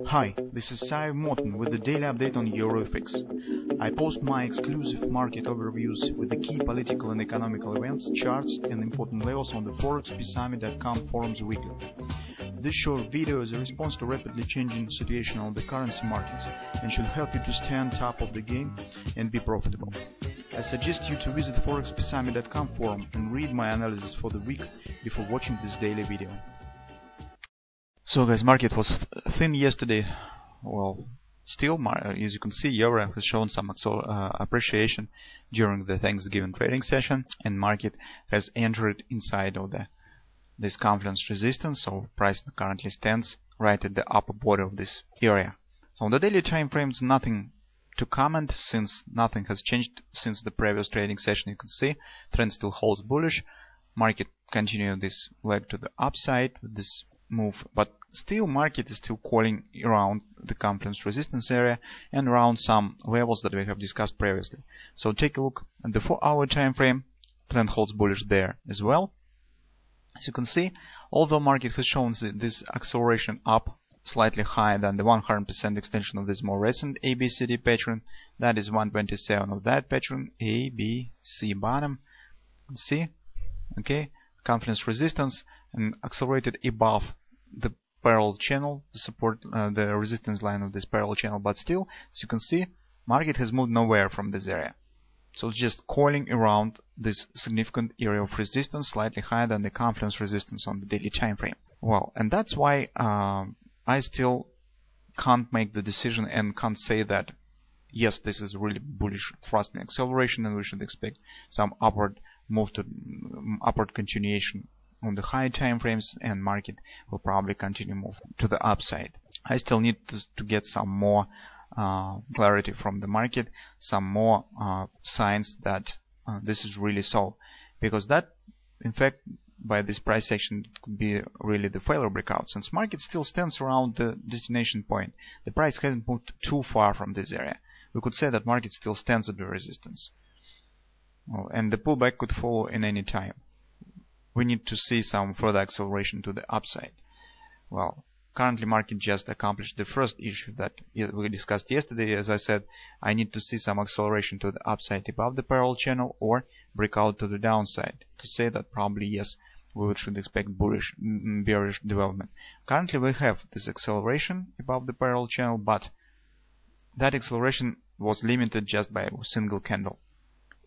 Hi, this is Sive Morten with the daily update on EURUSD. I post my exclusive market overviews with the key political and economical events, charts and important levels on the ForexPeaceArmy.com forums weekly. This short video is a response to rapidly changing situation on the currency markets and should help you to stay on top of the game and be profitable. I suggest you to visit ForexPeaceArmy.com forum and read my analysis for the week before watching this daily video. So guys, market was thin yesterday. Well, still, as you can see, euro has shown some appreciation during the Thanksgiving trading session, and market has entered inside of this confluence resistance. So price currently stands right at the upper border of this area. So on the daily time frames, nothing to comment since nothing has changed since the previous trading session. You can see trend still holds bullish. Market continued this leg to the upside with this move, but still market is still calling around the confluence resistance area and around some levels that we have discussed previously. So take a look at the 4-hour time frame. Trend holds bullish there as well. As you can see, although market has shown this acceleration up slightly higher than the 100% extension of this more recent ABCD pattern, that is 127 of that pattern, A, B, C bottom, C, okay, confluence resistance, and accelerated above the parallel channel, the support, the resistance line of this parallel channel, but still, as you can see, market has moved nowhere from this area. So it's just calling around this significant area of resistance, slightly higher than the confluence resistance on the daily time frame. Well, and that's why I still can't make the decision and can't say that yes, this is really bullish thrusting acceleration and we should expect some upward move to upward continuation on the high time frames, and market will probably continue move to the upside. I still need to get some more clarity from the market, some more signs that this is really so, because that, in fact, by this price action could be really the failure breakout, since market still stands around the destination point. The price hasn't moved too far from this area. We could say that market still stands at the resistance. Well, and the pullback could follow in any time. We need to see some further acceleration to the upside. Well, currently market just accomplished the first issue that we discussed yesterday. As I said, I need to see some acceleration to the upside above the parallel channel or breakout to the downside to say that probably yes, we should expect bearish development. Currently we have this acceleration above the parallel channel, but that acceleration was limited just by a single candle.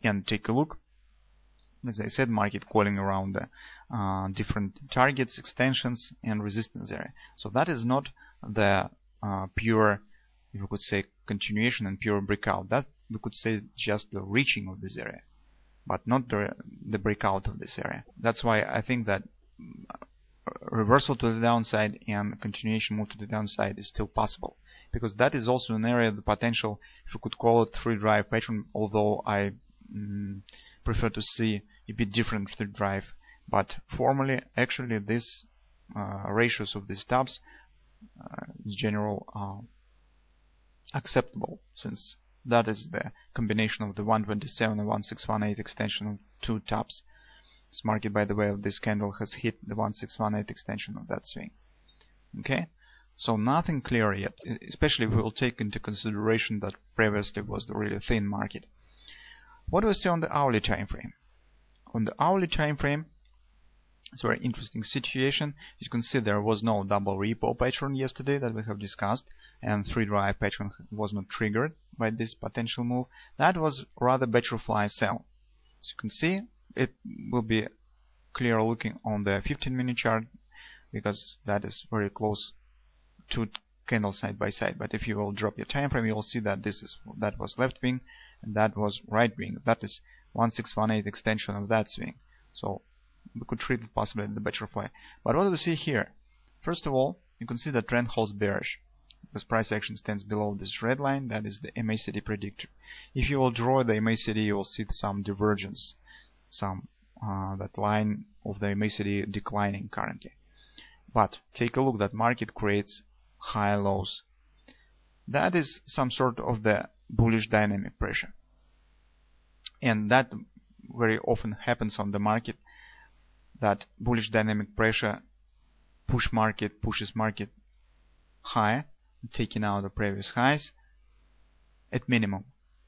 And take a look. As I said, market calling around the different targets, extensions, and resistance area. So that is not the pure, if we could say, continuation and pure breakout. That we could say just the reaching of this area, but not the breakout of this area. That's why I think that reversal to the downside and continuation move to the downside is still possible, because that is also an area of the potential, if we could call it three drive pattern, although I prefer to see a bit different third drive, but formally actually this ratios of these tops in general acceptable, since that is the combination of the 127 and 1618 extension of two tops. This market, by the way, of this candle has hit the 1618 extension of that swing. Okay, so nothing clear yet, especially if we will take into consideration that previously was the really thin market. What do we see on the hourly time frame? On the hourly time frame, it's a very interesting situation. As you can see, there was no double repo pattern yesterday that we have discussed, and three drive pattern was not triggered by this potential move. That was rather butterfly sell. As you can see, it will be clear looking on the 15-minute chart, because that is very close to candle side by side. But if you will drop your time frame, you will see that that was left wing and that was right wing. That is 1618 extension of that swing. So we could treat it possibly as the butterfly. But what do we see here? First of all, you can see that trend holds bearish, because price action stands below this red line. That is the MACD predictor. If you will draw the MACD, you will see some divergence, some that line of the MACD declining currently. But take a look, that market creates high lows. That is some sort of the bullish dynamic pressure, and that very often happens on the market, that bullish dynamic pressure pushes market higher taking out the previous highs at minimum,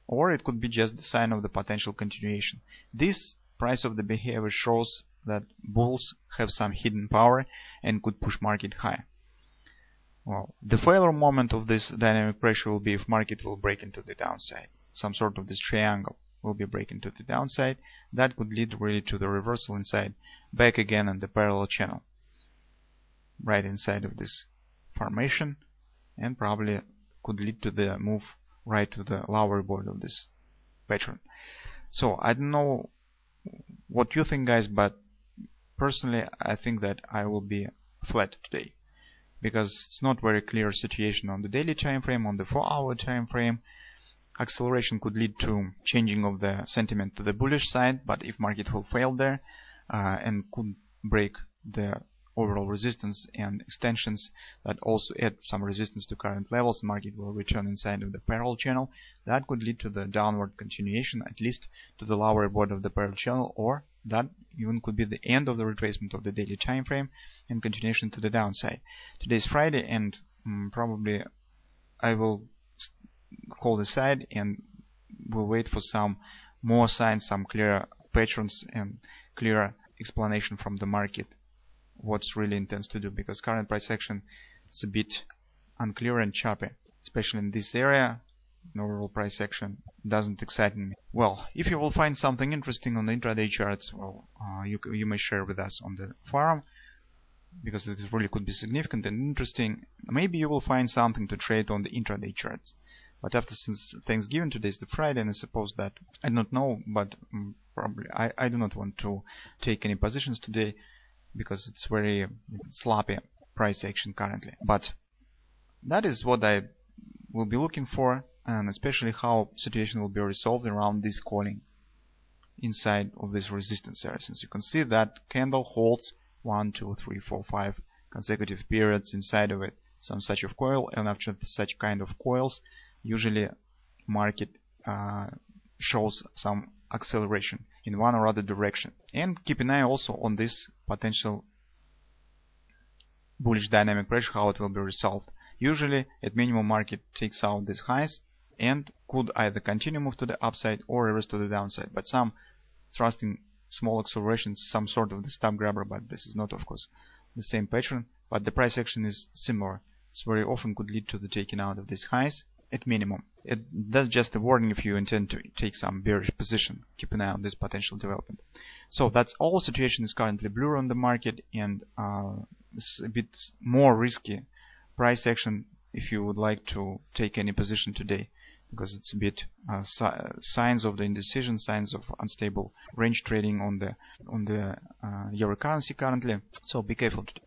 or it could be just the sign of the potential continuation. This price of the behavior shows that bulls have some hidden power and could push market higher. Well, the failure moment of this dynamic pressure will be if market will break into the downside. Some sort of this triangle will be breaking to the downside. That could lead really to the reversal inside, back again in the parallel channel, right inside of this formation, and probably could lead to the move right to the lower board of this pattern. So I don't know what you think, guys, but personally I think that I will be flat today, because it's not very clear situation on the daily time frame. On the 4-hour time frame, acceleration could lead to changing of the sentiment to the bullish side, but if market will fail there and could break the overall resistance and extensions that also add some resistance to current levels, market will return inside of the parallel channel. That could lead to the downward continuation, at least to the lower board of the parallel channel, or that even could be the end of the retracement of the daily time frame and continuation to the downside. Today is Friday, and probably I will hold aside and will wait for some more signs, some clear patterns and clear explanation from the market what's really intends to do, because current price action is a bit unclear and choppy, especially in this area. Overall price action doesn't excite me. Well, if you will find something interesting on the intraday charts, well, you may share with us on the forum, because it really could be significant and interesting. Maybe you will find something to trade on the intraday charts. But after since Thanksgiving, today is the Friday, and I suppose that I don't know, but probably I do not want to take any positions today, because it's very sloppy price action currently. But that is what I will be looking for, and especially how situation will be resolved around this calling inside of this resistance area. Since you can see that candle holds 1, 2, 3, 4, 5 consecutive periods inside of it, some such of coil, and after such kind of coils, usually market shows some acceleration in one or other direction. And keep an eye also on this potential bullish dynamic pressure, how it will be resolved. Usually at minimum market takes out these highs and could either continue move to the upside or reverse to the downside, but some thrusting small accelerations, some sort of the stop grabber, but this is not of course the same pattern, but the price action is similar. It's very often could lead to the taking out of these highs at minimum. That's just a warning if you intend to take some bearish position. Keep an eye on this potential development. So that's all. Situation is currently blurry on the market, and it's a bit more risky price action if you would like to take any position today, because it's a bit signs of the indecision, signs of unstable range trading on the euro currency currently. So be careful today.